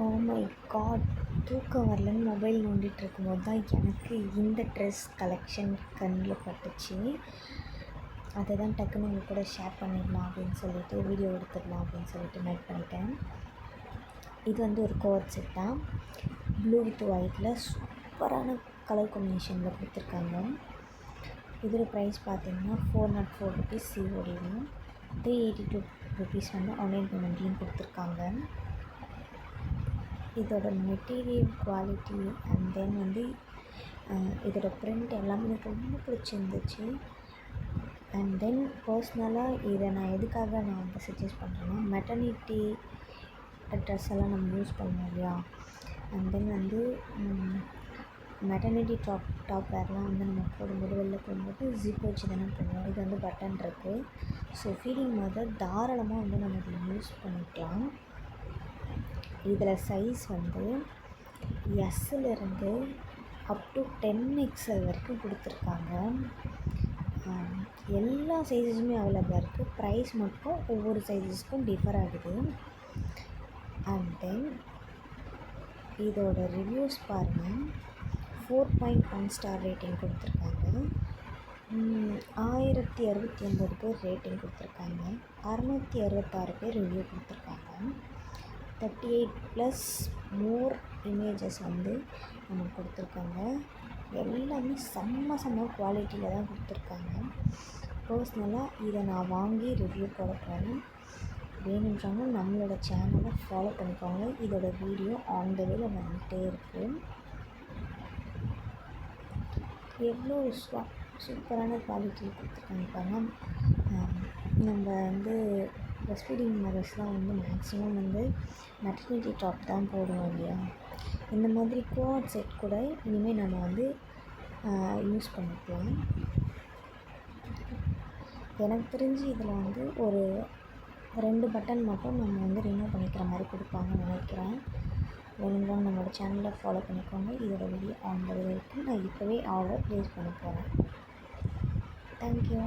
Oh my God! தூக்கம் வரலன்னு mobile நோண்டிட்டு இருக்கும்போது தான் எனக்கு இந்த ட்ரெஸ் கலெக்ஷன் கண்ணில் பட்டுச்சு. அதை தான் டக்குன்னு உங்கள் கூட ஷேர் பண்ணிடலாம் அப்படின்னு சொல்லிட்டு வீடியோ எடுத்துடலாம் அப்படின்னு சொல்லிட்டு மேக் பண்ணிட்டேன். இது வந்து ஒரு கோட் செட் தான். ப்ளூ வித் ஒயிட்டில் சூப்பரான கலர் காம்பினேஷனில் கொடுத்துருக்காங்க. இதோட ப்ரைஸ் பார்த்திங்கன்னா 404 ருபீஸ் சிஓடியும், 382 ருபீஸ் வந்து ஆன்லைன் பேமெண்ட்லேயும் கொடுத்துருக்காங்க. இதோட மெட்டீரியல் குவாலிட்டி அண்ட் தென் வந்து இதோட ப்ரிண்ட் எல்லாமே எனக்கு ரொம்ப பிடிச்சிருந்துச்சு. அண்ட் தென் பர்ஸ்னலாக இதை நான் எதுக்காக வந்து சஜஸ்ட் பண்ணுறேன்னா, மெட்டர்னிட்டி ட்ரெஸ் எல்லாம் நம்ம யூஸ் பண்ணுவோம் இல்லையா. அண்ட் தென் வந்து மெட்டர்னிட்டி டாப் வேர்லாம் வந்து நம்ம போடும்போது வெளில போகும்போது ஜிப் வச்சு தானே போடுவோம். இது வந்து பட்டன் இருக்குது. ஸோ ஃபீடிங் மதர் தாராளமாக வந்து நம்ம இதை யூஸ் பண்ணிக்கலாம். இதில் சைஸ் வந்து எஸ்ஸிலிருந்து அப் டு 10XL வரைக்கும் கொடுத்துருக்காங்க. எல்லா சைஸஸுமே அவைலபிளாக இருக்குது. ப்ரைஸ் மட்டும் ஒவ்வொரு சைஸஸ்க்கும் டிஃபர் ஆகுது. அண்ட் தென் இதோட ரிவ்யூஸ் பாருங்கள். 4.1 ஸ்டார் ரேட்டிங் கொடுத்துருக்காங்க. 1069 பேர் ரேட்டிங் கொடுத்துருக்காங்க. 666 பேர் ரிவ்யூ கொடுத்துருக்காங்க. 38+ மோர் இமேஜஸ் வந்து நமக்கு கொடுத்துருக்காங்க. எல்லாமே செம்ம குவாலிட்டியில் தான் கொடுத்துருக்காங்க. பர்ஸ்னலாக இதை நான் வாங்கி ரிவ்யூ போட போகிறேன். வேணுன்றவங்க நம்மளோட சேனலை ஃபாலோ பண்ணிக்கோங்க. இதோட வீடியோ ஆன் த வேல வந்துகிட்டே இருக்குது. எவ்வளோ சூப்பரான குவாலிட்டியில் கொடுத்துருக்காங்க பாருங்கள். நம்ம வந்து ப்ரெஸ்ட் ஃபீடிங் மதர்ஸ்லாம் வந்து மேக்ஸிமம் வந்து மெட்டர்னிட்டி டாப் தான் போடுவோம் இல்லையா. இந்த மாதிரி கோட் செட் கூட இனிமேல் நம்ம வந்து யூஸ் பண்ணிக்கலாம். எனக்கு தெரிஞ்சு இதில் வந்து ஒரு 2 பட்டன் மட்டும் நம்ம வந்து ரிமூவ் பண்ணிக்கிற மாதிரி கொடுப்பாங்கன்னு நினைக்கிறேன். வேணுங்கிறவங்க நம்மளோட சேனலை ஃபாலோ பண்ணிக்கோங்க. இதோட வீடியோ ஆன் த வே இருக்குது. நான் இப்போவே ஆர்டர் ப்ளேஸ் பண்ண போகிறேன். தேங்க்யூ.